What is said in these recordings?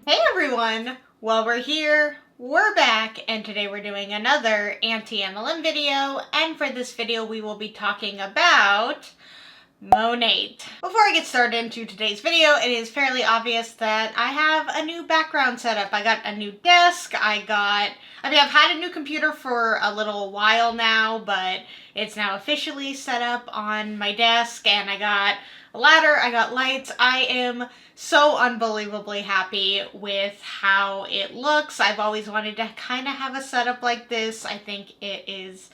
Hey everyone! Well, we're here, we're back, and today we're doing another anti-MLM video, and for this video we will be talking about MONAT. Before I get started into today's video, it is fairly obvious that I have a new background set up. I got a new desk, I've had a new computer for a little while now, but it's now officially set up on my desk, and I got a ladder, I got lights. I am so unbelievably happy with how it looks. I've always wanted to kind of have a setup like this. I think it is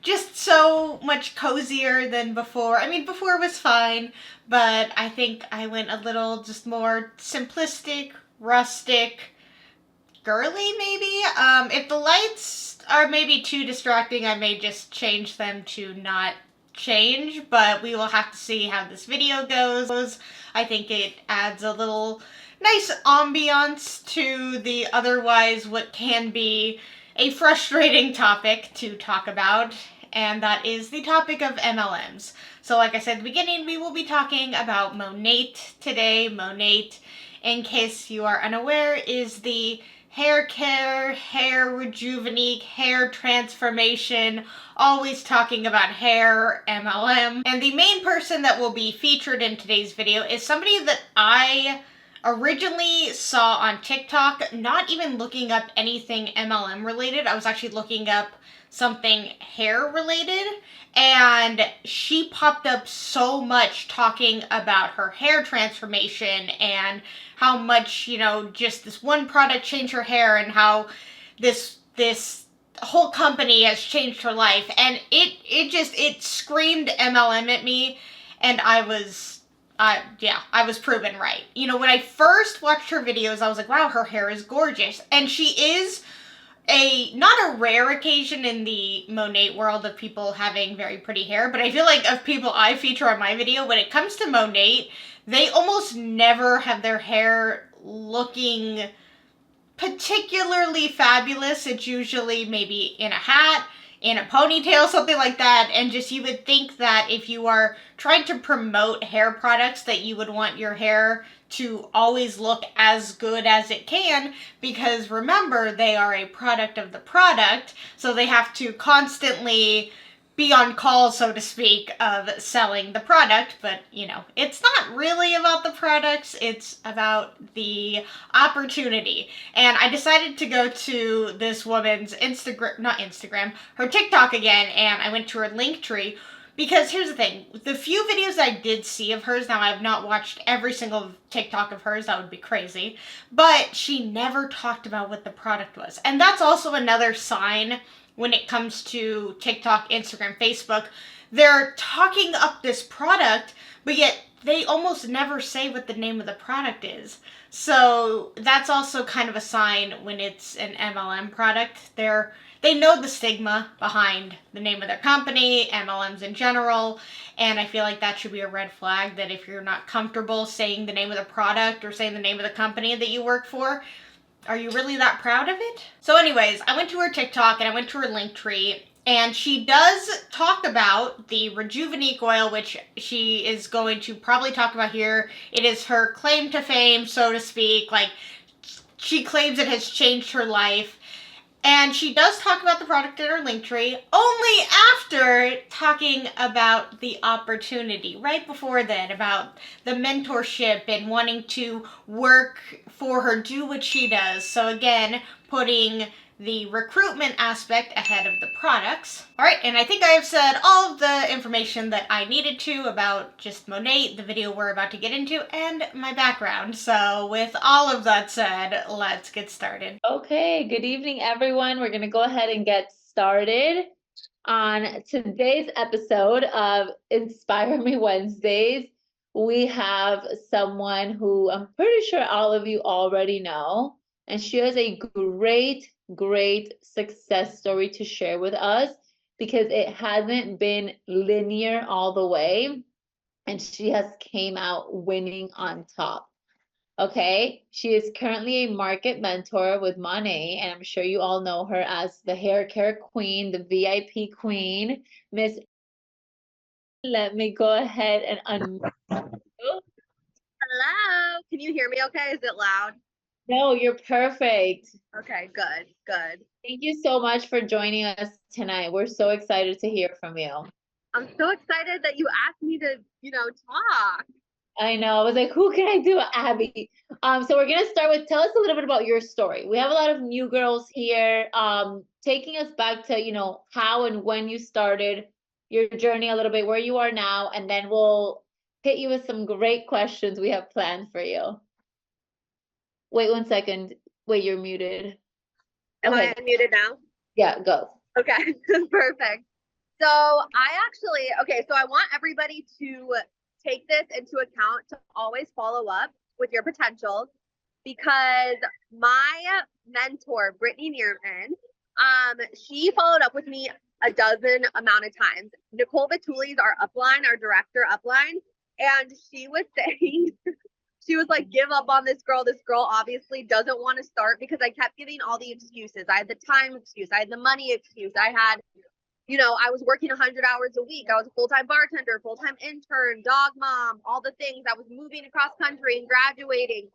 just so much cozier than before. I mean, before was fine, but I think I went a little just more simplistic, rustic, girly maybe. If the lights are maybe too distracting, I may just change them to not change, but we will have to see how this video goes. I think it adds a little nice ambiance to the otherwise what can be a frustrating topic to talk about, and that is the topic of MLMs. So like I said at the beginning, we will be talking about MONAT today. MONAT, in case you are unaware, is the hair care, hair rejuvenate, hair transformation, always talking about hair, MLM. And the main person that will be featured in today's video is somebody that I originally saw on TikTok, not even looking up anything MLM related. I was actually looking up something hair related, and she popped up so much talking about her hair transformation and how much, just this one product changed her hair, and how this whole company has changed her life. And it screamed MLM at me, and I was proven right. When I first watched her videos, I was like, wow, her hair is gorgeous. And she is not a rare occasion in the MONAT world of people having very pretty hair, but I feel like of people I feature on my video, when it comes to MONAT, they almost never have their hair looking particularly fabulous. It's usually maybe in a hat, in a ponytail, something like that. And just, you would think that if you are trying to promote hair products, that you would want your hair to always look as good as it can, because remember, they are a product of the product, so they have to constantly be on call, so to speak, of selling the product. But it's not really about the products, it's about the opportunity. And I decided to go to this woman's her TikTok again, and I went to her link tree. Because here's the thing, the few videos I did see of hers, now I have not watched every single TikTok of hers, that would be crazy, but she never talked about what the product was. And that's also another sign when it comes to TikTok, Instagram, Facebook. They're talking up this product, but yet they almost never say what the name of the product is. So that's also kind of a sign when it's an MLM product. They know the stigma behind the name of their company, MLMs in general, and I feel like that should be a red flag, that if you're not comfortable saying the name of the product or saying the name of the company that you work for, are you really that proud of it? So anyways, I went to her TikTok and I went to her link tree, and she does talk about the Rejuvenate oil, which she is going to probably talk about here. It is her claim to fame, so to speak. Like, she claims it has changed her life. And she does talk about the product in her link tree, only after talking about the opportunity. Right before then, about the mentorship and wanting to work for her, do what she does. So again, putting the recruitment aspect ahead of the products. All right, and I think I have said all of the information that I needed to about just MONAT, the video we're about to get into, and my background. So with all of that said, let's get started. Okay, good evening, everyone. We're going to go ahead and get started on today's episode of Inspire Me Wednesdays. We have someone who I'm pretty sure all of you already know, and she has a great success story to share with us, because it hasn't been linear all the way, and she has came out winning on top. Okay, she is currently a market mentor with MONAT, and I'm sure you all know her as the hair care queen, the VIP queen, Miss. Let me go ahead and unmute. Hello. Can you hear me okay? Is it loud? No, you're perfect. Okay, good, good. Thank you so much for joining us tonight. We're so excited to hear from you. I'm so excited that you asked me to, talk. I know. I was like, who can I do, Abby? So we're gonna start with tell us a little bit about your story. We have a lot of new girls here, taking us back to, how and when you started your journey a little bit, where you are now, and then we'll hit you with some great questions we have planned for you. Wait 1 second. Wait, you're muted. Am Okay. I unmuted now? Yeah, go. Okay, perfect. So I want everybody to take this into account to always follow up with your potentials, because my mentor, Brittany Neerman, she followed up with me a dozen amount of times. Nicole Vituli is our upline, our director upline, and she was saying, she was like, give up on this girl. This girl obviously doesn't want to start, because I kept giving all the excuses. I had the time excuse, I had the money excuse, I had, I was working 100 hours a week. I was a full-time bartender, full-time intern, dog mom, all the things. I was moving across country and graduating,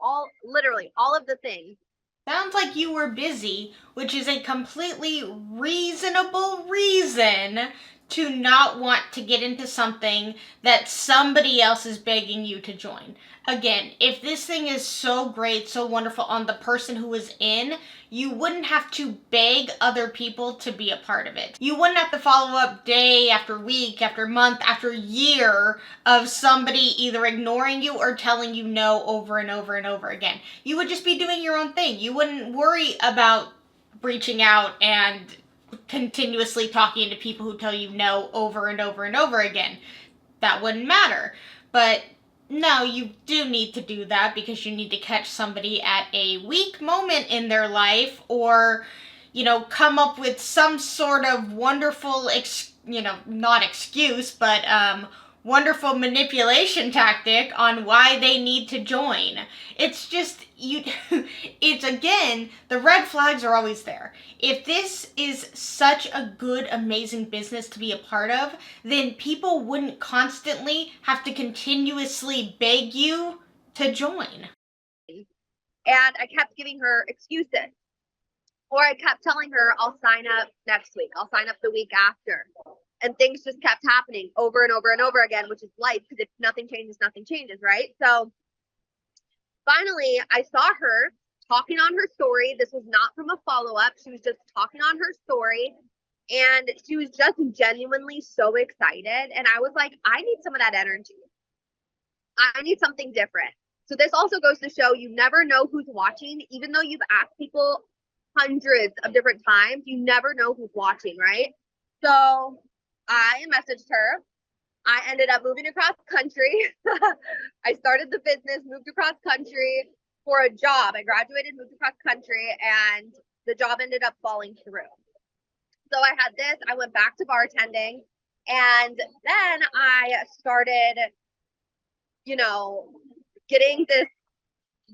literally all of the things. Sounds like you were busy, which is a completely reasonable reason to not want to get into something that somebody else is begging you to join. Again, if this thing is so great, so wonderful on the person who is in, you wouldn't have to beg other people to be a part of it. You wouldn't have to follow up day after week, after month, after year of somebody either ignoring you or telling you no over and over and over again. You would just be doing your own thing. You wouldn't worry about reaching out and continuously talking to people who tell you no over and over and over again. That wouldn't matter. But no, you do need to do that because you need to catch somebody at a weak moment in their life, or, come up with some sort of wonderful, not excuse, but wonderful manipulation tactic on why they need to join. It's just, it's again, the red flags are always there. If this is such a good, amazing business to be a part of, then people wouldn't constantly have to continuously beg you to join. And I kept giving her excuses. Or I kept telling her, I'll sign up next week. I'll sign up the week after. And things just kept happening over and over and over again, which is life, because if nothing changes, right? So finally, I saw her talking on her story. This was not from a follow-up. She was just talking on her story. And she was just genuinely so excited. And I was like, I need some of that energy. I need something different. So this also goes to show you never know who's watching. Even though you've asked people hundreds of different times, you never know who's watching, right? So I messaged her. I ended up moving across country. I started the business, moved across country for a job. I graduated, moved across country, and the job ended up falling through. So I had this, I went back to bartending, and then I started, getting this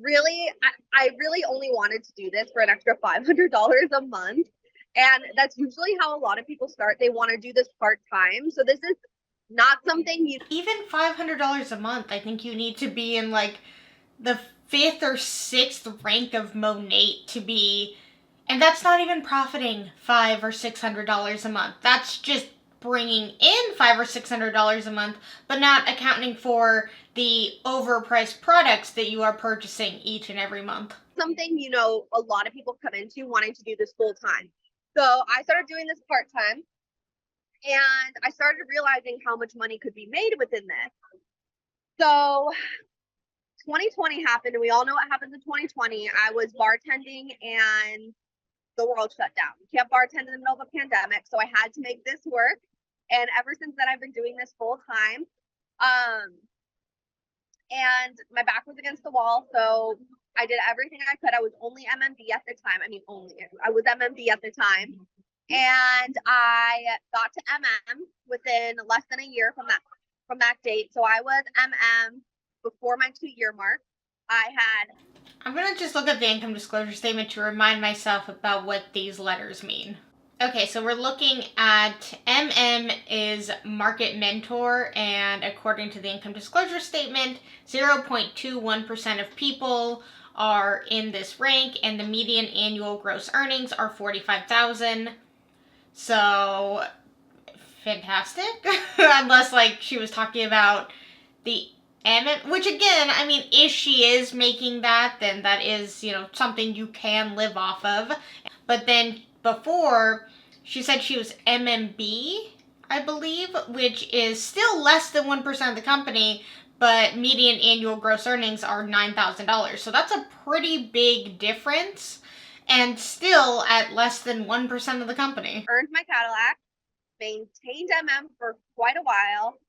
really, I really only wanted to do this for an extra $500 a month. And that's usually how a lot of people start. They want to do this part-time. So this is not something even $500 a month, I think you need to be in like the 5th or 6th rank of MONAT to be, and that's not even profiting $500 or $600 a month. That's just bringing in $500 or $600 a month, but not accounting for the overpriced products that you are purchasing each and every month. Something, a lot of people come into wanting to do this full time. So I started doing this part time, and I started realizing how much money could be made within this. So 2020 happened, and we all know what happens in 2020. I was bartending and the world shut down. You can't bartend in the middle of a pandemic, so I had to make this work. And ever since then, I've been doing this full time. And my back was against the wall, so I did everything I could. I was only MMB at the time. I was MMB at the time. And I got to MM within less than a year from that date. So I was MM before my 2-year mark. I'm going to just look at the income disclosure statement to remind myself about what these letters mean. Okay, so we're looking at MM is market mentor, and according to the income disclosure statement, 0.21% of people are in this rank, and the median annual gross earnings are $45,000. So fantastic. Unless like she was talking about the which again, I mean, if she is making that, then that is, something you can live off of. But then before, she said she was MMB, I believe, which is still less than 1% of the company, but median annual gross earnings are $9,000. So that's a pretty big difference, and still at less than 1% of the company. Earned my Cadillac, maintained MM for quite a while,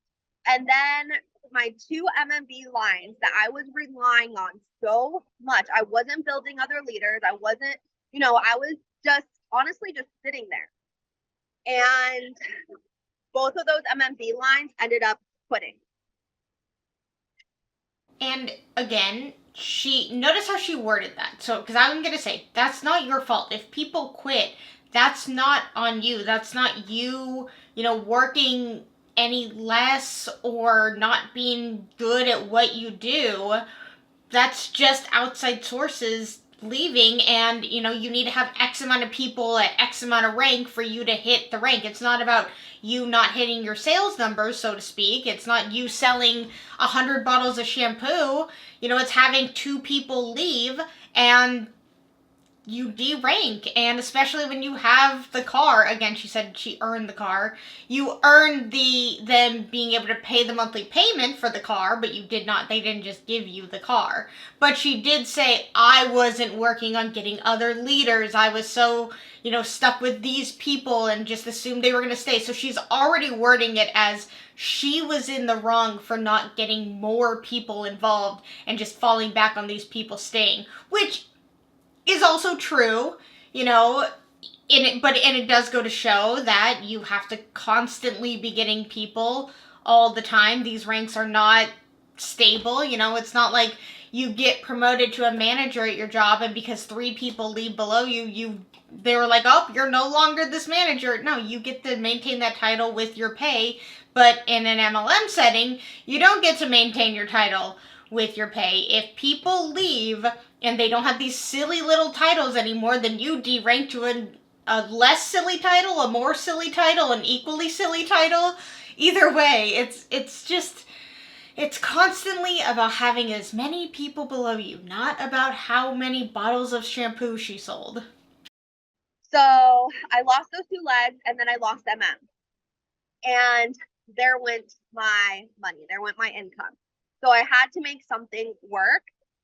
and then my 2 MMB lines that I was relying on so much. I wasn't building other leaders. I wasn't, I was just honestly just sitting there. And both of those MMB lines ended up quitting. And again, notice how she worded that. So, because I'm going to say, that's not your fault. If people quit, that's not on you. That's not you, working any less or not being good at what you do. That's just outside sources leaving, and you need to have X amount of people at X amount of rank for you to hit the rank. It's not about you not hitting your sales numbers, so to speak. It's not you selling 100 bottles of shampoo. It's having 2 people leave and you de-rank. And especially when you have the car, again, she said she earned the car, you earned them being able to pay the monthly payment for the car, but they didn't just give you the car. But she did say, I wasn't working on getting other leaders. I was so, stuck with these people and just assumed they were going to stay. So she's already wording it as she was in the wrong for not getting more people involved and just falling back on these people staying, which is also true, but it does go to show that you have to constantly be getting people all the time. These ranks are not stable. It's not like you get promoted to a manager at your job and because 3 people leave below you, they were like, oh, you're no longer this manager. No, you get to maintain that title with your pay. But in an MLM setting, you don't get to maintain your title with your pay. If people leave and they don't have these silly little titles anymore, then you derank to a less silly title, a more silly title, an equally silly title. Either way, it's constantly about having as many people below you, not about how many bottles of shampoo she sold. So I lost those 2 legs, and then I lost MM. And there went my money, there went my income. So I had to make something work.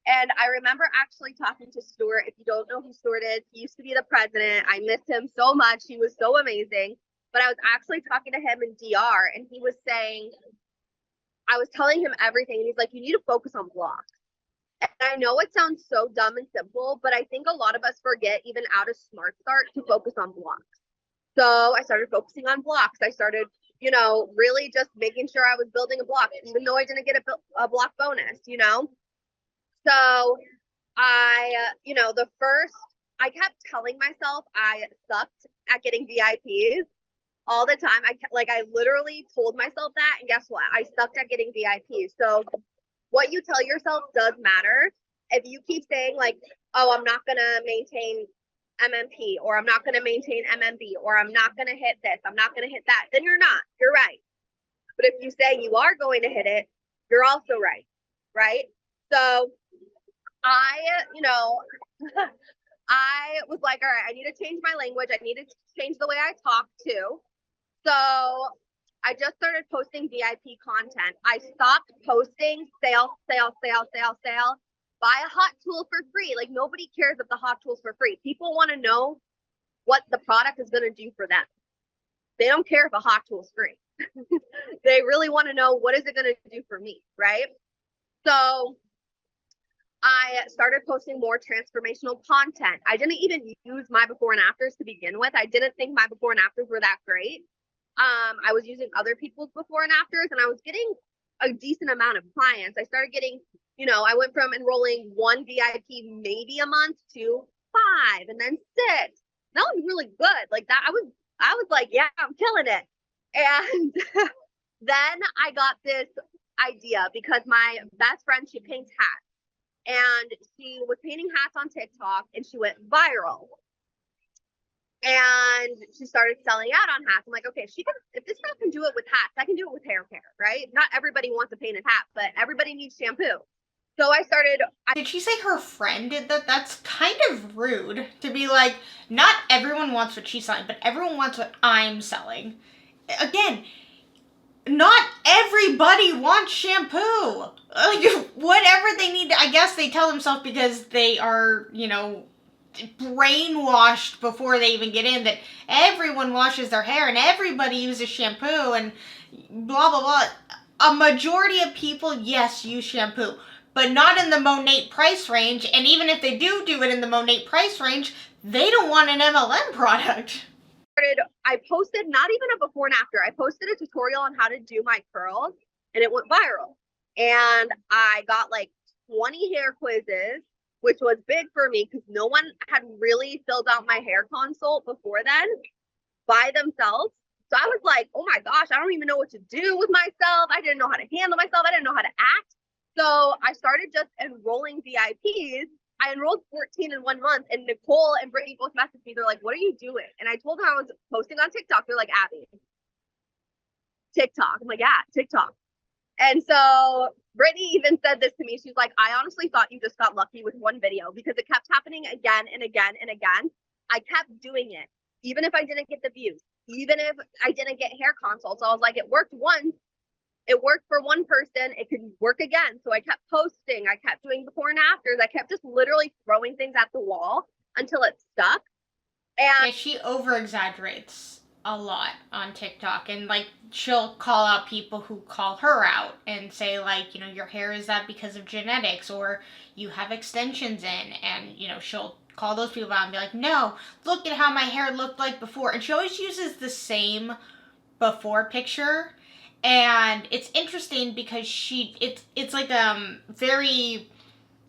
And I remember actually talking to Stuart. If you don't know who Stuart is, he used to be the president. I miss him so much. He was so amazing. But I was actually talking to him in DR, and he was saying, I was telling him everything. And he's like, you need to focus on blocks. And I know it sounds so dumb and simple, but I think a lot of us forget, even out of Smart Start, to focus on blocks. So I started focusing on blocks. I started, really just making sure I was building a block, even though I didn't get a block bonus, So I kept telling myself I sucked at getting VIPs all the time. I literally told myself that, and guess what? I sucked at getting VIPs. So what you tell yourself does matter. If you keep saying like, oh, I'm not going to maintain MMP, or I'm not going to maintain MMB, or I'm not going to hit this, I'm not going to hit that, then you're not. You're right. But if you say you are going to hit it, you're also right. Right? So I was like, all right, I need to change my language. I need to change the way I talk too. So I just started posting VIP content. I stopped posting sale. Buy a hot tool for free. Like, nobody cares if the hot tool's for free. People want to know what the product is going to do for them. They don't care if a hot tool's free. They really want to know, what is it going to do for me, right? So I started posting more transformational content. I didn't even use my before and afters to begin with. I didn't think my before and afters were that great. I was using other people's before and afters, and I was getting a decent amount of clients. I started getting, I went from enrolling 1 VIP maybe a month to 5, and then 6. That was really good. Like that, I was like, yeah, I'm killing it. And then I got this idea because my best friend, she paints hats. and she was painting hats on TikTok, and she went viral. And she started selling out on hats. I'm like, okay, if this girl can do it with hats, I can do it with hair care, right? Not everybody wants a painted hat, but everybody needs shampoo. So Did she say her friend did that? That's kind of rude to be like, not everyone wants what she's selling, but everyone wants what I'm selling. Again, not everybody wants shampoo. Like, whatever they need, I guess they tell themselves because they are, brainwashed before they even get in that everyone washes their hair and everybody uses shampoo and blah, blah, blah. A majority of people, yes, use shampoo, but not in the MONAT price range. And even if they do it in the MONAT price range, they don't want an MLM product. I posted not even a before and after. I posted a tutorial on how to do my curls, and it went viral. And I got like 20 hair quizzes, which was big for me because no one had really filled out my hair consult before then by themselves. So I was like, oh my gosh, I don't even know what to do with myself. I didn't know how to handle myself. I didn't know how to act. So I started just enrolling VIPs. I enrolled 14 in 1 month, and Nicole and Brittany both messaged me. They're like, what are you doing? And I told them I was posting on TikTok. They're like, Abby, TikTok. I'm like, yeah, TikTok. And so Brittany even said this to me. She's like, I honestly thought you just got lucky with one video because it kept happening again and again and again. I kept doing it, even if I didn't get the views, even if I didn't get hair consults. I was like, it worked once. It worked for one person. It could work again. So I kept posting. I kept doing before and afters. I kept just literally throwing things at the wall until it stuck. And yeah, she over exaggerates a lot on TikTok, and like she'll call out people who call her out and say like, your hair is that because of genetics, or you have extensions in, and she'll call those people out and be like, no, look at how my hair looked like before. And she always uses the same before picture. And it's interesting because it's like very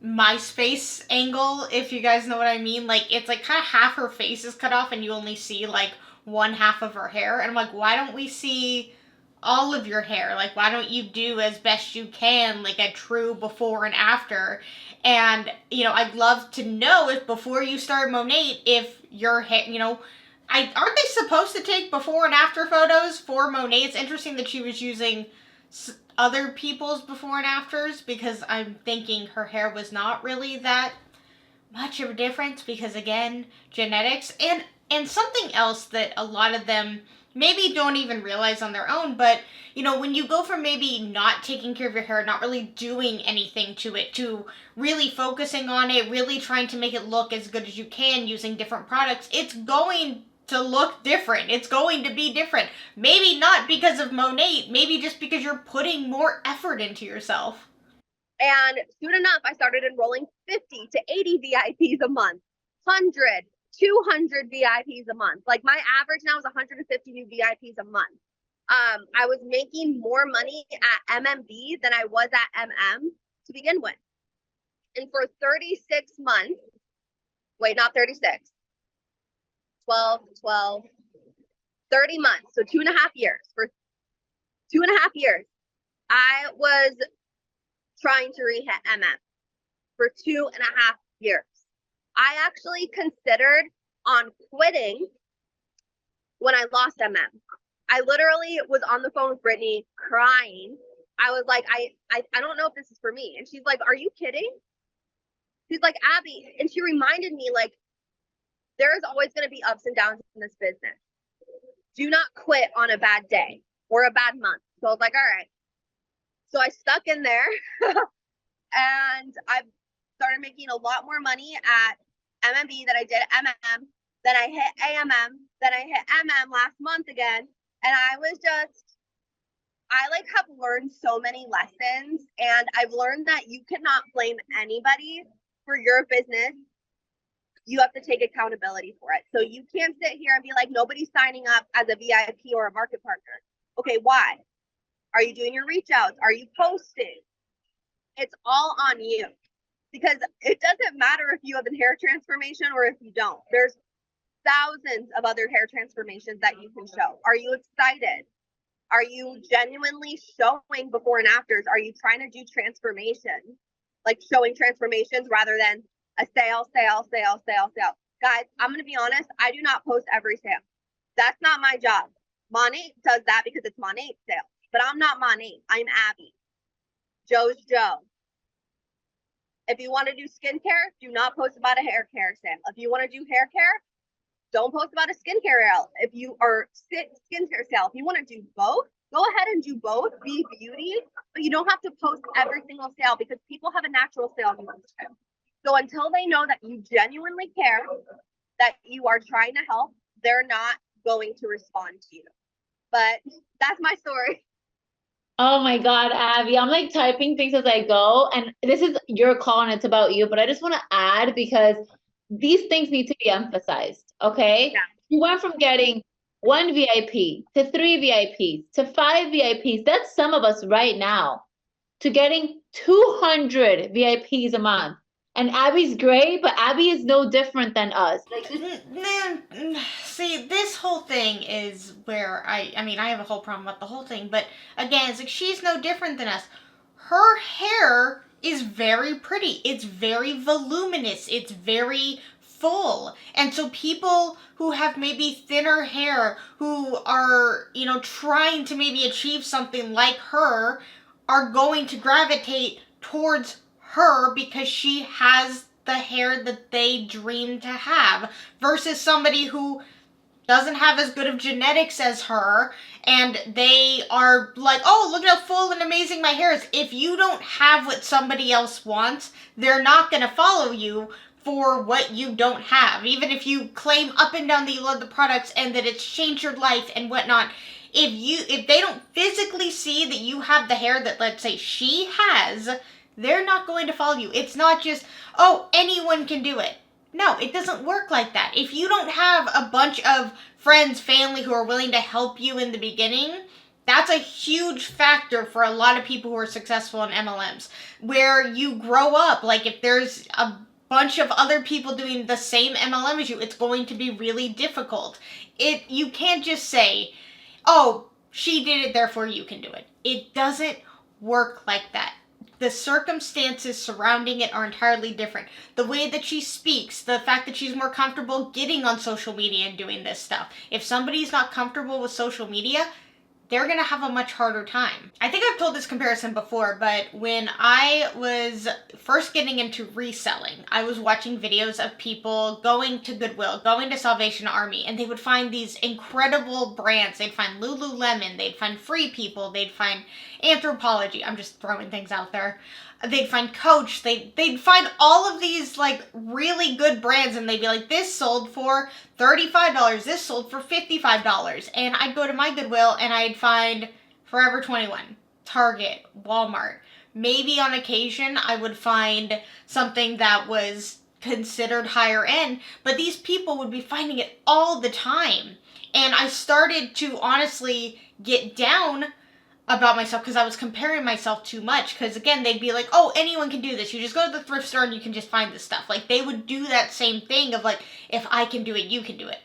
MySpace angle, if you guys know what I mean. Like, it's like kind of half her face is cut off and you only see like one half of her hair. And I'm like, why don't we see all of your hair? Like, why don't you do as best you can, like a true before and after? And, I'd love to know if before you start MONAT, if your hair, aren't they supposed to take before and after photos for MONAT? It's interesting that she was using other people's before and afters, because I'm thinking her hair was not really that much of a difference because, again, genetics. And something else that a lot of them maybe don't even realize on their own, but when you go from maybe not taking care of your hair, not really doing anything to it, to really focusing on it, really trying to make it look as good as you can using different products, it's going to look different. It's going to be different. Maybe not because of MONAT, maybe just because you're putting more effort into yourself. And soon enough, I started enrolling 50 to 80 VIPs a month, 100, 200 VIPs a month. Like, my average now is 150 new VIPs a month. I was making more money at MMB than I was at MM to begin with. And for 36 months, wait, not 36, 12, 30 months, so 2.5 years. For 2.5 years, I was trying to re-hit MM for 2.5 years. I actually considered on quitting when I lost MM. I literally was on the phone with Brittany crying. I was like, I don't know if this is for me. And she's like, are you kidding? She's like, Abby, and she reminded me, like, there is always going to be ups and downs in this business. Do not quit on a bad day or a bad month. So I was like, all right. So I stuck in there and I started making a lot more money at MMB than I did at MM. Then I hit AMM. Then I hit MM last month again. And I have learned so many lessons, and I've learned that you cannot blame anybody for your business. You have to take accountability for it. So you can't sit here and be like, nobody's signing up as a VIP or a market partner. Okay, why? Are you doing your reach outs? Are you posting? It's all on you, because it doesn't matter if you have a hair transformation or if you don't. There's thousands of other hair transformations that you can show. Are you excited? Are you genuinely showing before and afters? Are you trying to do transformation? like showing transformations rather than a sale. Guys, I'm going to be honest. I do not post every sale. That's not my job. MONAT does that because it's MONAT sale. But I'm not MONAT. I'm Abby. Joe's Joe. If you want to do skincare, do not post about a hair care sale. If you want to do hair care, don't post about a skincare sale. If you are skincare sale, if you want to do both, go ahead and do both. Be beauty, but you don't have to post every single sale because people have a natural sale mood too. So until they know that you genuinely care, that you are trying to help, they're not going to respond to you. But that's my story. Oh my God, Abby, I'm like typing things as I go, and this is your call and it's about you, but I just want to add because these things need to be emphasized, okay? Yeah. You went from getting 1 VIP to 3 VIPs to 5 VIPs. That's some of us right now, to getting 200 VIPs a month. And Abby's great, but Abby is no different than us. Like this. See, this whole thing is where I mean, I have a whole problem with the whole thing, but again, it's like she's no different than us. Her hair is very pretty. It's very voluminous. It's very full. And so people who have maybe thinner hair, who are, you know, trying to maybe achieve something like her, are going to gravitate towards her because she has the hair that they dream to have, versus somebody who doesn't have as good of genetics as her and they are like, oh, look how full and amazing my hair is. If you don't have what somebody else wants, they're not going to follow you for what you don't have. Even if you claim up and down that you love the products and that it's changed your life and whatnot, if they don't physically see that you have the hair that, let's say, she has, they're not going to follow you. It's not just, oh, anyone can do it. No, it doesn't work like that. If you don't have a bunch of friends, family who are willing to help you in the beginning, that's a huge factor for a lot of people who are successful in MLMs. Where you grow up, like if there's a bunch of other people doing the same MLM as you, it's going to be really difficult. You can't just say, oh, she did it, therefore you can do it. It doesn't work like that. The circumstances surrounding it are entirely different. The way that she speaks, the fact that she's more comfortable getting on social media and doing this stuff. If somebody's not comfortable with social media, they're going to have a much harder time. I think I've told this comparison before, but when I was first getting into reselling, I was watching videos of people going to Goodwill, going to Salvation Army, and they would find these incredible brands. They'd find Lululemon, they'd find Free People, they'd find Anthropology. I'm just throwing things out there. They'd find Coach, they'd find all of these like really good brands, and they'd be like, this sold for $35, this sold for $55. And I'd go to my Goodwill and I'd find Forever 21, Target, Walmart. Maybe on occasion I would find something that was considered higher end, but these people would be finding it all the time. And I started to honestly get down about myself because I was comparing myself too much. Because again, they'd be like, oh, anyone can do this. You just go to the thrift store and you can just find this stuff. Like they would do that same thing of like, if I can do it, you can do it.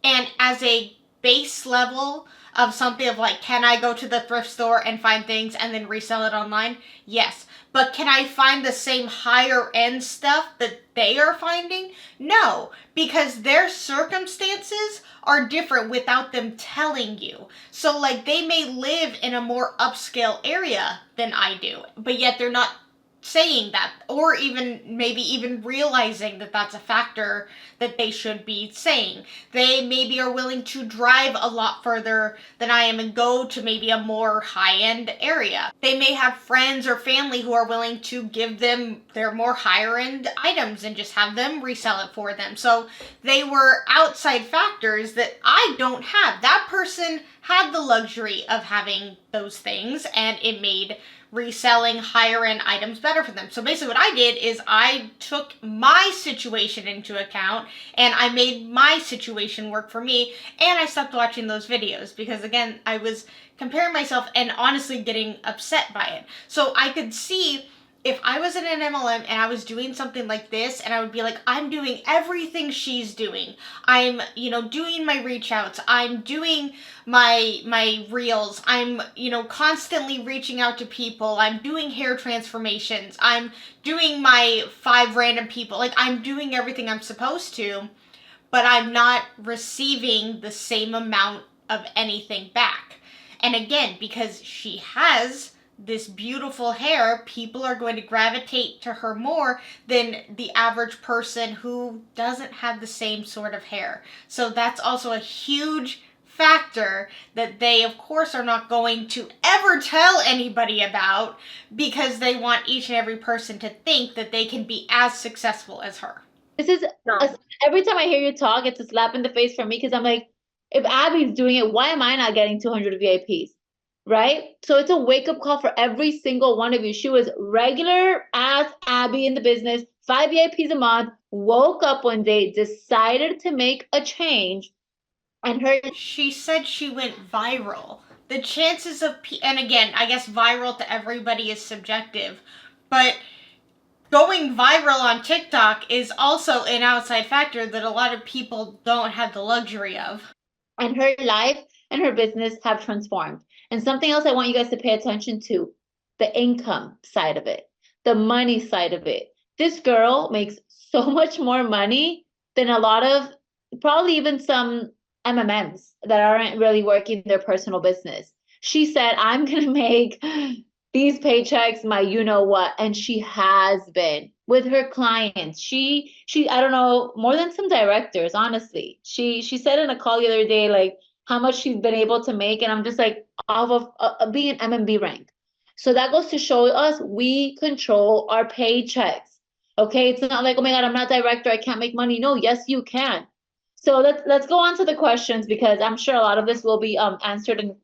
And as a base level of something of like, can I go to the thrift store and find things and then resell it online? Yes. But can I find the same higher end stuff that they are finding? No, because their circumstances are different without them telling you. So like they may live in a more upscale area than I do, but yet they're not saying that, or even maybe even realizing that that's a factor that they should be saying. They maybe are willing to drive a lot further than I am and go to maybe a more high-end area. They may have friends or family who are willing to give them their more higher-end items and just have them resell it for them. So they were outside factors that I don't have. That person had the luxury of having those things, and it made reselling higher end items better for them. So basically what I did is I took my situation into account and I made my situation work for me, and I stopped watching those videos because again, I was comparing myself and honestly getting upset by it. So I could see if I was in an MLM and I was doing something like this, and I would be like, I'm doing everything she's doing. I'm, doing my reach outs. I'm doing my reels. I'm, constantly reaching out to people. I'm doing hair transformations. I'm doing my 5 random people. Like, I'm doing everything I'm supposed to, but I'm not receiving the same amount of anything back. And again, because she has this beautiful hair, people are going to gravitate to her more than the average person who doesn't have the same sort of hair. So that's also a huge factor that they, of course, are not going to ever tell anybody about, because they want each and every person to think that they can be as successful as her. This is every time I hear you talk, it's a slap in the face for me, because I'm like, if Abby's doing it, why am I not getting 200 VIPs? Right? So it's a wake up call for every single one of you. She was regular as Abby in the business, 5 VIPs a month, woke up one day, decided to make a change, and she said she went viral. The chances of, and again, I guess viral to everybody is subjective, but going viral on TikTok is also an outside factor that a lot of people don't have the luxury of. And her life and her business have transformed. And something else I want you guys to pay attention to, the income side of it, the money side of it. This girl makes so much more money than a lot of, probably even some MMMs that aren't really working their personal business. She said, I'm going to make these paychecks my you know what, and she has been with her clients. She I don't know, more than some directors, honestly. She said in a call the other day, like, how much she's been able to make, and I'm just like, off of being an MMB rank. So that goes to show us we control our paychecks. Okay, it's not like, oh my god, I'm not director, I can't make money. No, yes you can. So let's go on to the questions, because I'm sure a lot of this will be answered in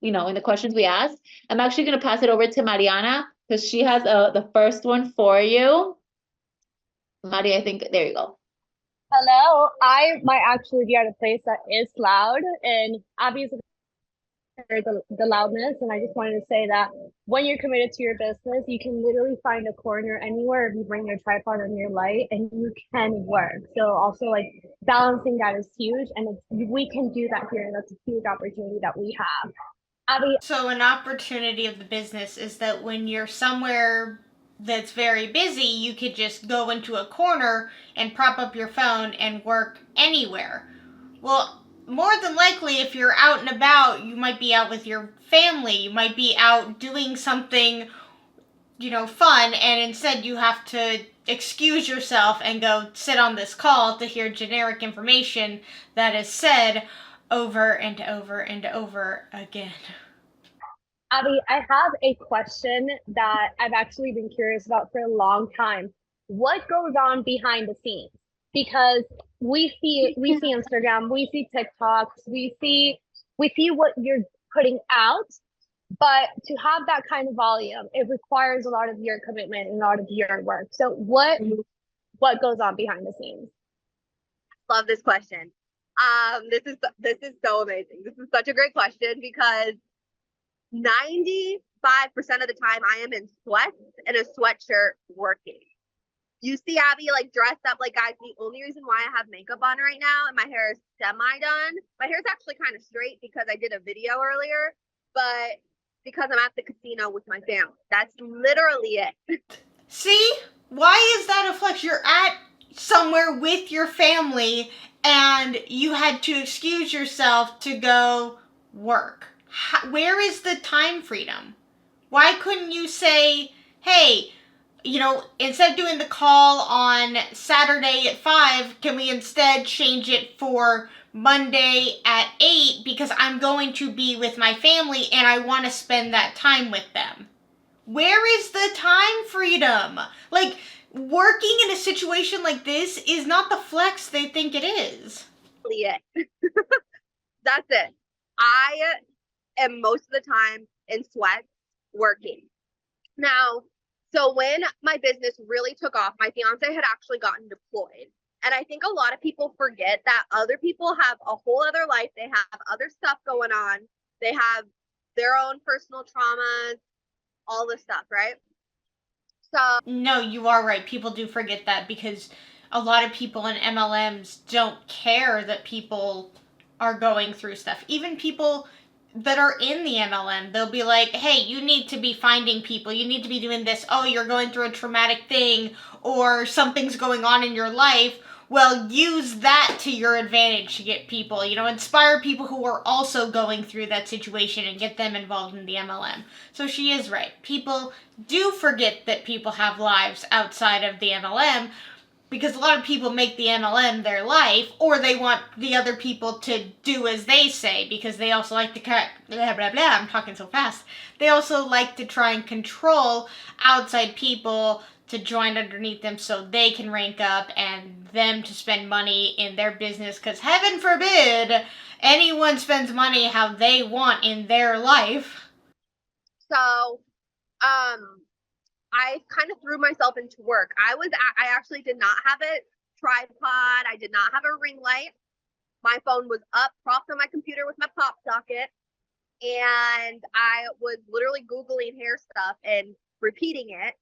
in the questions we asked. I'm actually going to pass it over to Mariana, because she has the first one for you. Mari, I think, there you go. Hello. I might actually be at a place that is loud, and obviously the loudness. And I just wanted to say that when you're committed to your business, you can literally find a corner anywhere if you bring your tripod and your light, and you can work. So also, like, balancing that is huge, and we can do that here. That's a huge opportunity that we have. Abby. So an opportunity of the business is that when you're somewhere that's very busy, you could just go into a corner and prop up your phone and work anywhere. Well, more than likely, if you're out and about, you might be out with your family, you might be out doing something, fun, and instead you have to excuse yourself and go sit on this call to hear generic information that is said over and over and over again. Abby, I have a question that I've actually been curious about for a long time. What goes on behind the scenes? Because we see Instagram, we see TikToks, we see what you're putting out, but to have that kind of volume, it requires a lot of your commitment and a lot of your work. So what goes on behind the scenes? Love this question. This is so amazing. This is such a great question, because 95% of the time I am in sweats and a sweatshirt working. You see Abby like dressed up. Like, guys, the only reason why I have makeup on right now and my hair is semi-done, my hair's actually kind of straight because I did a video earlier, but because I'm at the casino with my family. That's literally it. See? Why is that a flex? You're at somewhere with your family and you had to excuse yourself to go work. Where is the time freedom? Why couldn't you say, hey, instead of doing the call on Saturday at 5, can we instead change it for Monday at 8, because I'm going to be with my family and I want to spend that time with them? Where is the time freedom? Like, working in a situation like this is not the flex they think it is. Yeah. That's it. I am most of the time in sweats working. Now, so when my business really took off, my fiance had actually gotten deployed. And I think a lot of people forget that other people have a whole other life. They have other stuff going on. They have their own personal traumas, all this stuff, right? So No, you are right. People do forget that because a lot of people in MLMs don't care that people are going through stuff. Even people that are in the MLM, they'll be like, hey, you need to be finding people. You need to be doing this. Oh, you're going through a traumatic thing or something's going on in your life. Well, use that to your advantage to get people, inspire people who are also going through that situation and get them involved in the MLM. So she is right. People do forget that people have lives outside of the MLM because a lot of people make the MLM their life, or they want the other people to do as they say because they also like to blah blah blah. I'm talking so fast. They also like to try and control outside people to join underneath them so they can rank up and them to spend money in their business because heaven forbid anyone spends money how they want in their life. So, I kind of threw myself into work. I actually did not have a tripod. I did not have a ring light. My phone was up, propped on my computer with my pop socket, and I was literally Googling hair stuff and repeating it.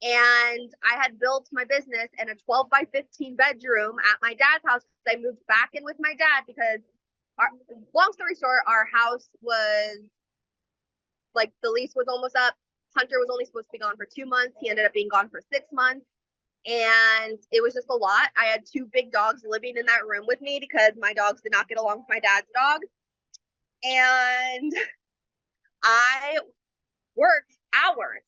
And I had built my business in a 12 by 15 bedroom at my dad's house. I moved back in with my dad because, long story short, our house was like, the lease was almost up. Hunter was only supposed to be gone for 2 months. He ended up being gone for 6 months. And it was just a lot. I had 2 big dogs living in that room with me because my dogs did not get along with my dad's dog. And I worked hours.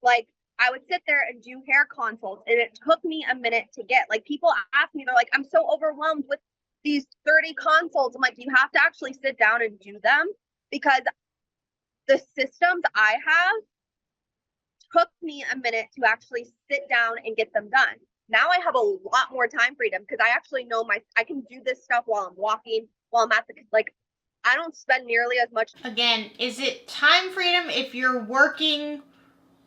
Like, I would sit there and do hair consults, and it took me a minute to get, like, people ask me, they're like, I'm so overwhelmed with these 30 consults. I'm like, you have to actually sit down and do them because the systems I have took me a minute to actually sit down and get them done. Now I have a lot more time freedom because I actually know I can do this stuff while I'm walking, while I'm at the, like, I don't spend nearly as much. Again, is it time freedom if you're working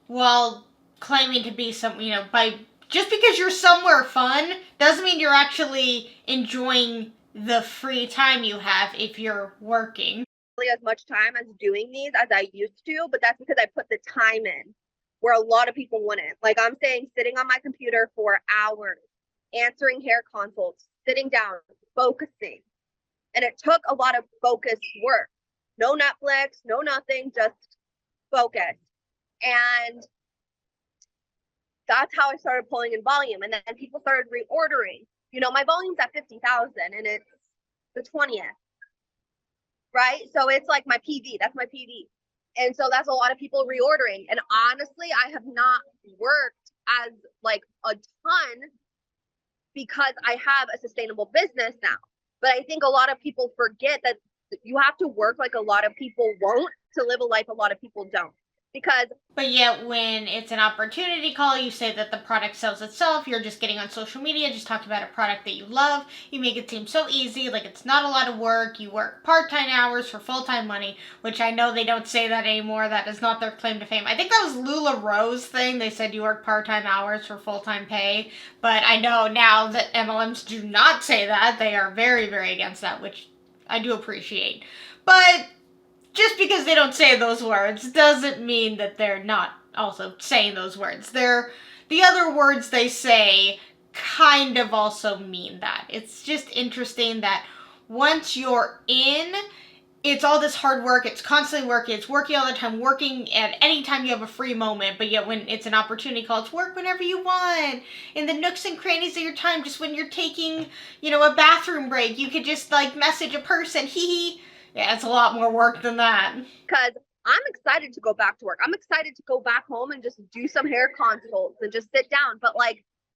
while claiming to be just because you're somewhere fun doesn't mean you're actually enjoying the free time you have if you're working. As much time as doing these as I used to, but that's because I put the time in where a lot of people wouldn't. Like, I'm saying, sitting on my computer for hours, answering hair consults, sitting down, focusing. And it took a lot of focused work. No Netflix, no nothing, just focus. And that's how I started pulling in volume. And then people started reordering. My volume's at 50,000 and it's the 20th. Right? So it's like my PV. That's my PV. And so that's a lot of people reordering. And honestly, I have not worked as like a ton because I have a sustainable business now. But I think a lot of people forget that you have to work like a lot of people won't to live a life a lot of people don't. But yet when it's an opportunity call, you say that the product sells itself. You're just getting on social media, just talking about a product that you love. You make it seem so easy, like it's not a lot of work. You work part-time hours for full-time money, which I know they don't say that anymore. That is not their claim to fame. I think that was Lula Rose thing. They said you work part-time hours for full-time pay. But I know now that MLMs do not say that. They are very, very against that, which I do appreciate. But just because they don't say those words doesn't mean that they're not also saying those words. The other words they say kind of also mean that. It's just interesting that once you're in, it's all this hard work, it's constantly working, it's working all the time, working at any time you have a free moment, but yet when it's an opportunity call, it's work whenever you want, in the nooks and crannies of your time, just when you're taking, a bathroom break, you could just, message a person, hee. Yeah, it's a lot more work than that. Because I'm excited to go back to work. I'm excited to go back home and just do some hair consults and just sit down. But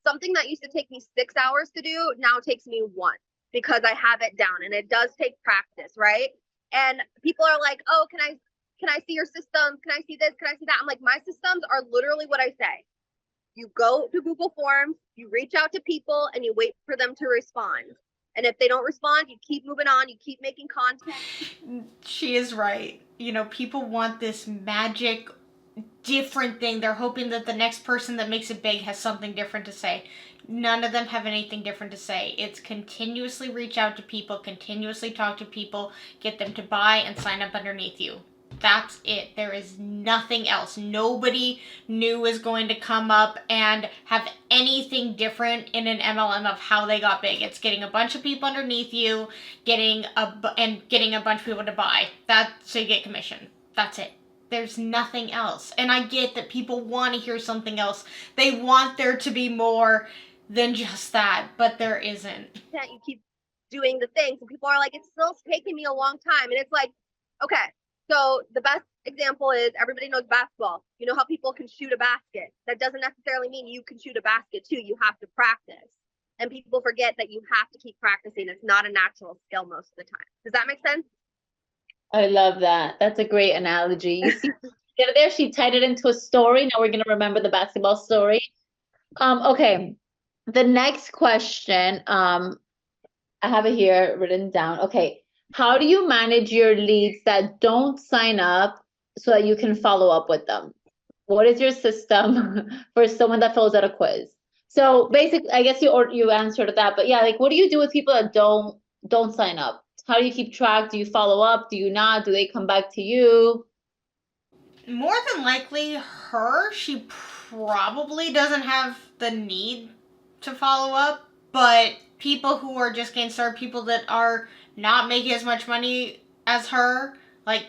something that used to take me 6 hours to do now takes me 1 because I have it down, and it does take practice, right? And people are like, oh, can I see your systems? Can I see this? Can I see that? I'm like, my systems are literally what I say. You go to Google Forms, you reach out to people, and you wait for them to respond. And if they don't respond, you keep moving on, you keep making content. She is right. People want this magic, different thing. They're hoping that the next person that makes it big has something different to say. None of them have anything different to say. It's continuously reach out to people, continuously talk to people, get them to buy and sign up underneath you. That's it. There is nothing else. Nobody new is going to come up and have anything different in an MLM of how they got big. It's getting a bunch of people underneath you, getting a bunch of people to buy. So you get commission. That's it. There's nothing else. And I get that people want to hear something else. They want there to be more than just that, but there isn't. You keep doing the things, and people are like, it's still taking me a long time. And it's like, okay. So the best example is, everybody knows basketball. You know how people can shoot a basket. That doesn't necessarily mean you can shoot a basket too. You have to practice. And people forget that you have to keep practicing. It's not a natural skill most of the time. Does that make sense? I love that. That's a great analogy. You see, get it there. She tied it into a story. Now we're gonna remember the basketball story. Okay. The next question, I have it here written down. Okay. How do you manage your leads that don't sign up so that you can follow up with them? What is your system for someone that fills out a quiz? So basically, I guess you answered that, but yeah, like, what do you do with people that don't sign up? How do you keep track? Do you follow up? Do you not? Do they come back to you? More than likely, she probably doesn't have the need to follow up, but people who are just getting started, people that are not making as much money as her, like,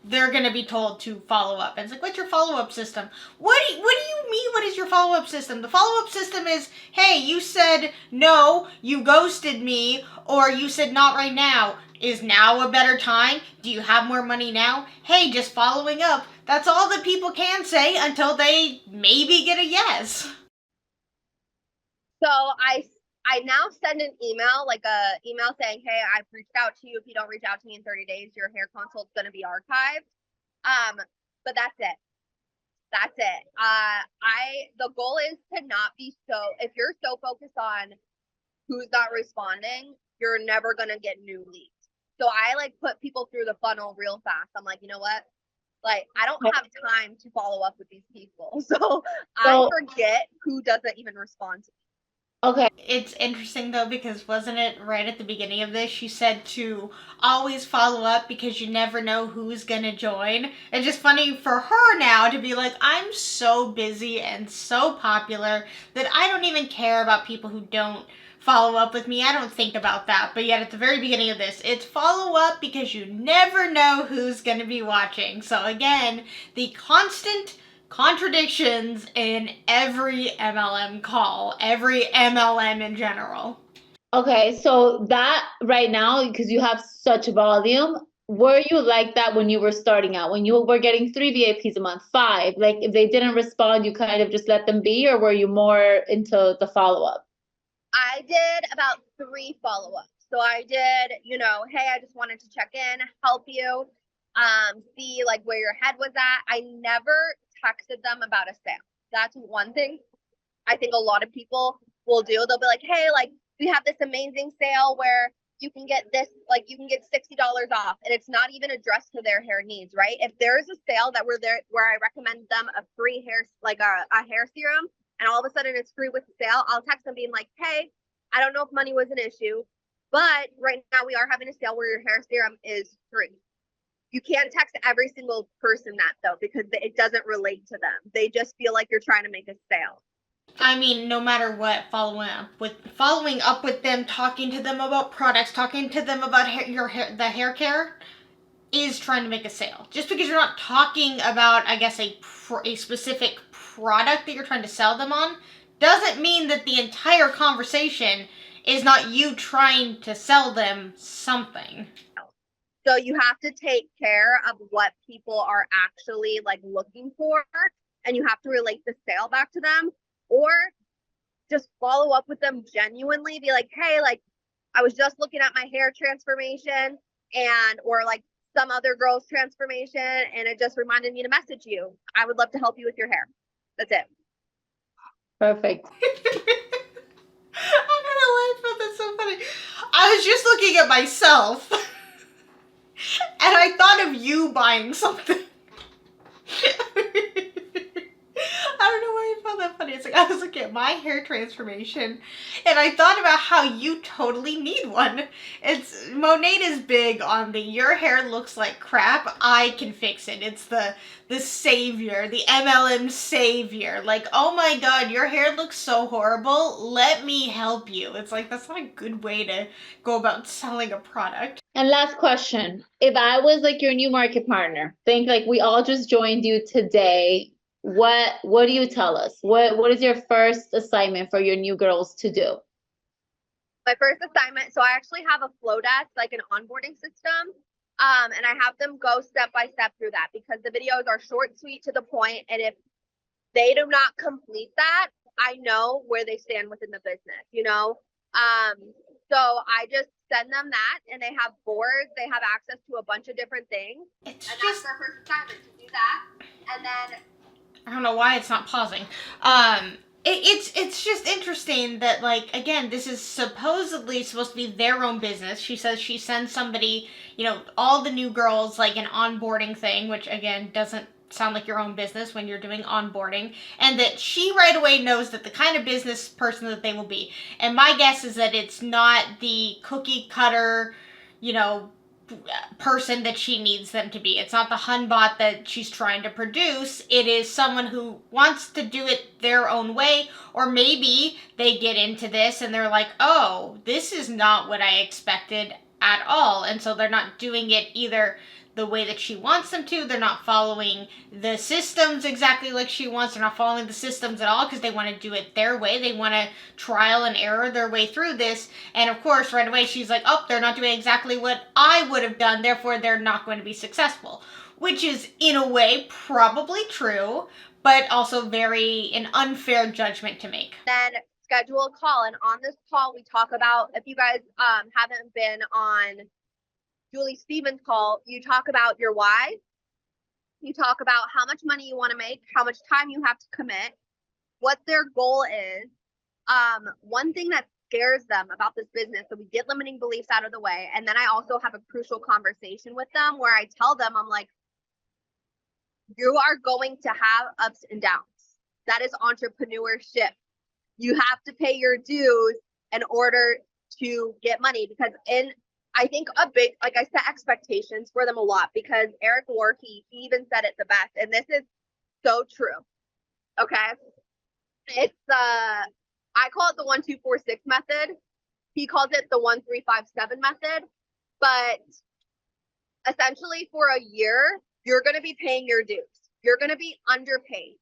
they're going to be told to follow up. And it's like, what's your follow-up system? What do you mean, what is your follow-up system? The follow-up system is, hey, you said no, you ghosted me, or you said not right now. Is now a better time? Do you have more money now? Hey, just following up. That's all that people can say until they maybe get a yes. So I now send an email, like a email saying, hey, I've reached out to you. If you don't reach out to me in 30 days, your hair consult's going to be archived. But that's it. That's it. The goal is to not be if you're so focused on who's not responding, you're never going to get new leads. So I like put people through the funnel real fast. I'm like, you know what? Like, I don't have time to follow up with these people. So I forget who doesn't even respond to me. Okay. It's interesting though, because wasn't it right at the beginning of this, she said to always follow up because you never know who's gonna join. It's just funny for her now to be like, I'm so busy and so popular that I don't even care about people who don't follow up with me. I don't think about that. But yet at the very beginning of this, it's follow up because you never know who's gonna be watching. So again, the constant contradictions in every MLM call, every MLM in general. Okay, so that right now, because you have such volume, were you like that when you were starting out? When you were getting 3 VIPs a month, 5, like if they didn't respond, you kind of just let them be, or were you more into the follow-up? I did about 3 follow-ups. So I did, hey, I just wanted to check in, help you, see like where your head was at. I never texted them about a sale. That's one thing I think a lot of people will do. They'll be like, hey, like, we have this amazing sale where you can get this, like, you can get $60 off, and it's not even addressed to their hair needs, right? If there's a sale that where I recommend them a free hair, like a hair serum, and all of a sudden it's free with the sale, I'll text them being like, hey, I don't know if money was an issue, but right now we are having a sale where your hair serum is free. You can't text every single person that though, because it doesn't relate to them. They just feel like you're trying to make a sale. I mean, no matter what, following up with them, talking to them about products, talking to them about the hair care is trying to make a sale. Just because you're not talking about, I guess, a specific product that you're trying to sell them on, doesn't mean that the entire conversation is not you trying to sell them something. So you have to take care of what people are actually like looking for, and you have to relate the sale back to them, or just follow up with them genuinely. Be like, hey, like, I was just looking at my hair transformation, or like some other girl's transformation, and it just reminded me to message you. I would love to help you with your hair. That's it. Perfect. I don't know why I felt that so funny. I was just looking at myself, and I thought of you buying something. I don't know why I felt that funny. It's like I was looking at my hair transformation and I thought about how you totally need one. Monat is big on the your hair looks like crap, I can fix it. It's the savior, the MLM savior. Like, oh my god, your hair looks so horrible. Let me help you. It's like that's not a good way to go about selling a product. And last question. If I was like your new market partner, think like we all just joined you today. What do you tell us? What is your first assignment for your new girls to do? My first assignment, so I actually have a flow desk, like an onboarding system. And I have them go step by step through that because the videos are short, sweet, to the point. And if they do not complete that, I know where they stand within the business, you know? So I just send them that and they have boards, they have access to a bunch of different things. It's and just, that's their first assignment to do that. And then I don't know why it's not pausing. It's just interesting that, like, again, this is supposedly supposed to be their own business. She says she sends somebody, you know, all the new girls, like an onboarding thing, which again doesn't sound like your own business when you're doing onboarding, and that she right away knows that the kind of business person that they will be. And my guess is that it's not the cookie cutter, you know, person that she needs them to be. It's not the Hunbot that she's trying to produce. It is someone who wants to do it their own way, or maybe they get into this and they're like, oh, this is not what I expected at all. And so they're not doing it either the way that she wants them to. They're not following the systems exactly like she wants. They're not following the systems at all because they want to do it their way. They want to trial and error their way through this. And of course, right away, she's like, oh, they're not doing exactly what I would have done. Therefore, they're not going to be successful, which is in a way probably true, but also an unfair judgment to make. Then schedule a call. And on this call, we talk about, if you guys haven't been on Julie Stevens' call, you talk about your why. You talk about how much money you want to make, how much time you have to commit, what their goal is. One thing that scares them about this business, so we get limiting beliefs out of the way. And then I also have a crucial conversation with them where I tell them, I'm like, you are going to have ups and downs. That is entrepreneurship. You have to pay your dues in order to get money, because I think like I set expectations for them a lot, because Eric Worre, he even said it the best, and this is so true. Okay. It's I call it the 1, 2, 4, 6 method. He calls it the 1, 3, 5, 7 method. But essentially for a year, you're going to be paying your dues. You're going to be underpaid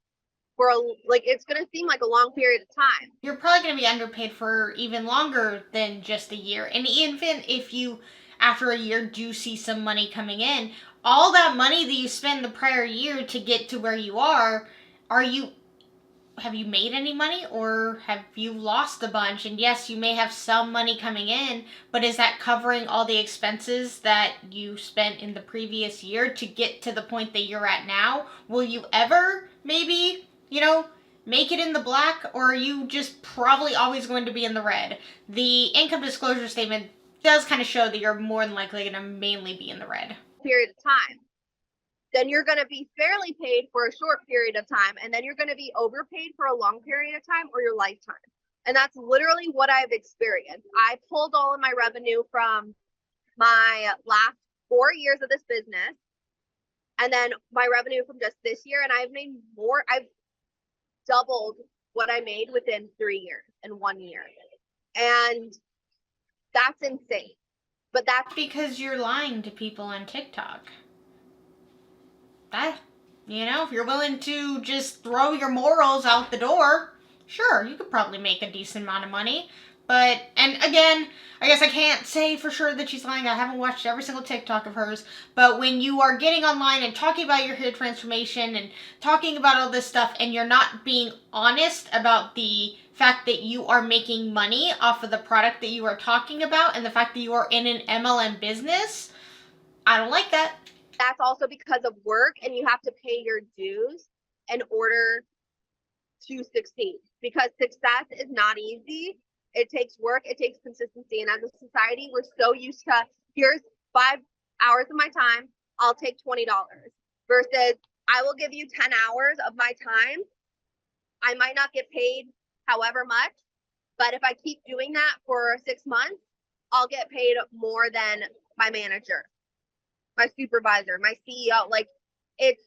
for it's going to seem like a long period of time. You're probably going to be underpaid for even longer than just a year. And even if you, after a year, do see some money coming in, all that money that you spent the prior year to get to where you are, have you made any money, or have you lost a bunch? And yes, you may have some money coming in, but is that covering all the expenses that you spent in the previous year to get to the point that you're at now? Will you ever maybe, make it in the black, or are you just probably always going to be in the red? The income disclosure statement does kind of show that you're more than likely going to mainly be in the red. Period of time. Then you're going to be fairly paid for a short period of time, and then you're going to be overpaid for a long period of time, or your lifetime. And that's literally what I've experienced. I pulled all of my revenue from my last 4 years of this business, and then my revenue from just this year, and I've made more. I've doubled what I made within 3 years and 1 year. And that's insane. But that's because you're lying to people on TikTok. If you're willing to just throw your morals out the door, sure, you could probably make a decent amount of money. But, and again, I guess I can't say for sure that she's lying. I haven't watched every single TikTok of hers. But when you are getting online and talking about your hair transformation and talking about all this stuff, and you're not being honest about the fact that you are making money off of the product that you are talking about, and the fact that you are in an MLM business, I don't like that. That's also because of work, and you have to pay your dues in order to succeed, because success is not easy. It takes work, it takes consistency. And as a society, we're so used to, here's 5 hours of my time, I'll take $20, versus I will give you 10 hours of my time I might not get paid however much, but if I keep doing that for 6 months, I'll get paid more than my manager, my supervisor, my CEO. Like it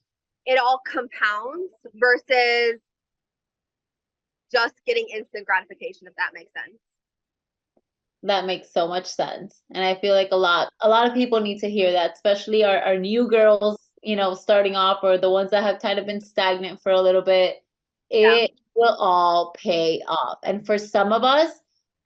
all compounds versus just getting instant gratification, if that makes sense. That makes so much sense. And I feel like a lot of people need to hear that, especially our new girls, you know, starting off, or the ones that have kind of been stagnant for a little bit. It will all pay off. And for some of us,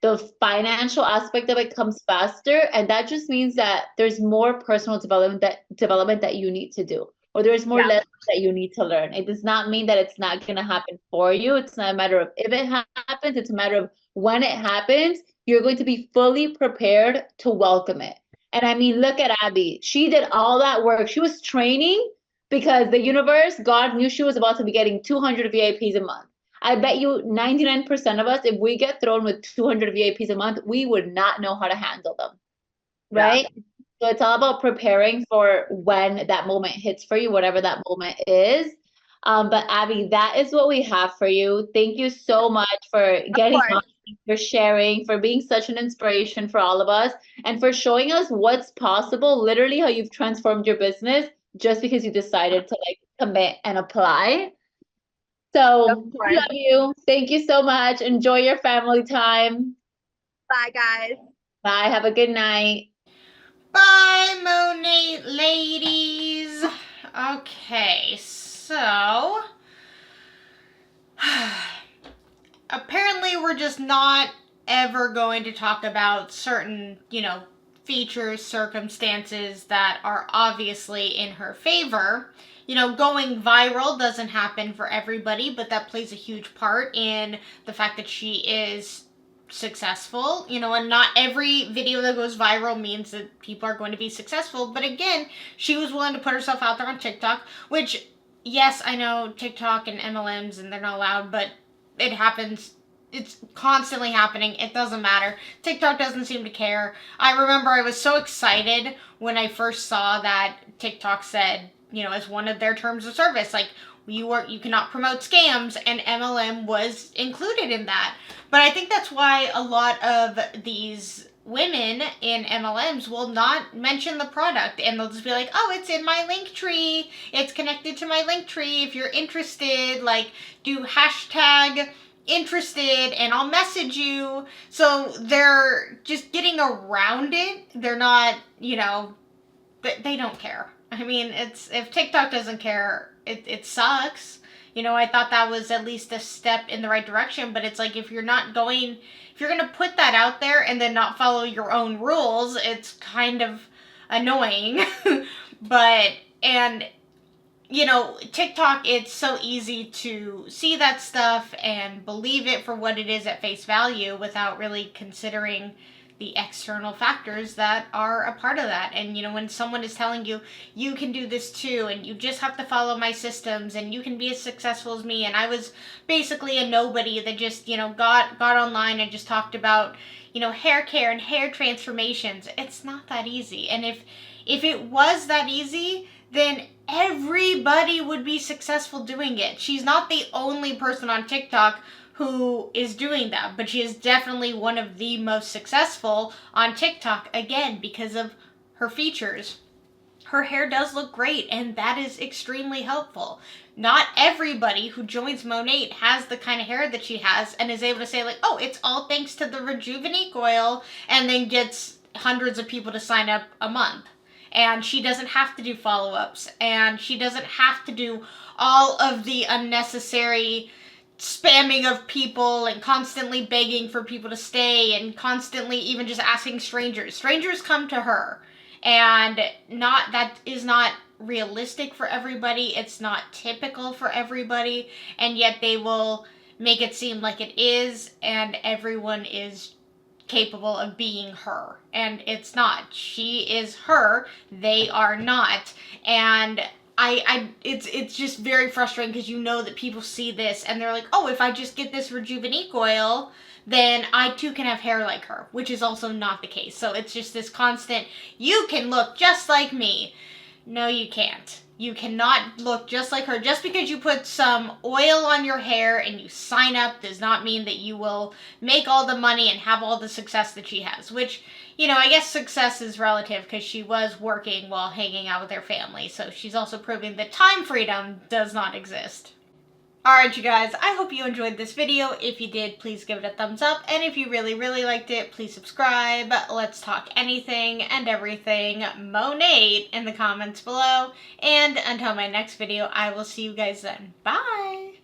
the financial aspect of it comes faster, and that just means that there's more personal development that you need to do, or there's more lessons that you need to learn. It does not mean that it's not going to happen for you. It's not a matter of if it happens, it's a matter of when it happens, you're going to be fully prepared to welcome it. And I mean, look at Abby. She did all that work. She was training because the universe, God knew she was about to be getting 200 VIPs a month. I bet you 99% of us, if we get thrown with 200 VIPs a month, we would not know how to handle them. Right? Yeah. So it's all about preparing for when that moment hits for you, whatever that moment is. But Abby, that is what we have for you. Thank you so much for getting on, for sharing, for being such an inspiration for all of us, and for showing us what's possible, literally how you've transformed your business just because you decided to like commit and apply. So we love you. Thank you so much. Enjoy your family time. Bye, guys. Bye. Have a good night. Bye, MONAT ladies. Okay, so apparently we're just not ever going to talk about certain, features, circumstances that are obviously in her favor. Going viral doesn't happen for everybody, but that plays a huge part in the fact that she is successful, and not every video that goes viral means that people are going to be successful. But again, she was willing to put herself out there on TikTok, which, yes, I know TikTok and MLMs and they're not allowed, but it happens. It's constantly happening. It doesn't matter. TikTok doesn't seem to care. I remember I was so excited when I first saw that TikTok said, as one of their terms of service, like, you cannot promote scams, and MLM was included in that. But I think that's why a lot of these women in MLMs will not mention the product, and they'll just be like, oh, it's in my link tree. It's connected to my link tree. If you're interested, like, do hashtag interested and I'll message you. So they're just getting around it. They're not, they don't care. I mean, if TikTok doesn't care, it sucks. I thought that was at least a step in the right direction, but it's like if you're going to put that out there and then not follow your own rules, it's kind of annoying. TikTok, it's so easy to see that stuff and believe it for what it is at face value without really considering the external factors that are a part of that. And when someone is telling you, you can do this too, and you just have to follow my systems, and you can be as successful as me, and I was basically a nobody that just got online and just talked about hair care and hair transformations. It's not that easy. And if it was that easy, then everybody would be successful doing it. She's not the only person on TikTok who is doing that, but she is definitely one of the most successful on TikTok, again, because of her features. Her hair does look great, and that is extremely helpful. Not everybody who joins MONAT has the kind of hair that she has and is able to say, like, oh, it's all thanks to the Rejuvenate Oil, and then gets hundreds of people to sign up a month. And she doesn't have to do follow-ups, and she doesn't have to do all of the unnecessary spamming of people and constantly begging for people to stay and constantly even just asking strangers. Strangers come to her, and that is not realistic for everybody. It's not typical for everybody, and yet they will make it seem like it is, and everyone is capable of being her, and it's not. She is her, they are not. And it's just very frustrating because that people see this and they're like, oh, if I just get this Rejuvenate Oil, then I too can have hair like her, which is also not the case. So it's just this constant, you can look just like me. No, you can't. You cannot look just like her. Just because you put some oil on your hair and you sign up does not mean that you will make all the money and have all the success that she has. Which, you know, I guess success is relative because she was working while hanging out with her family. So she's also proving that time freedom does not exist. Alright, you guys, I hope you enjoyed this video. If you did, please give it a thumbs up. And if you really, really liked it, please subscribe. Let's talk anything and everything MONAT in the comments below. And until my next video, I will see you guys then. Bye!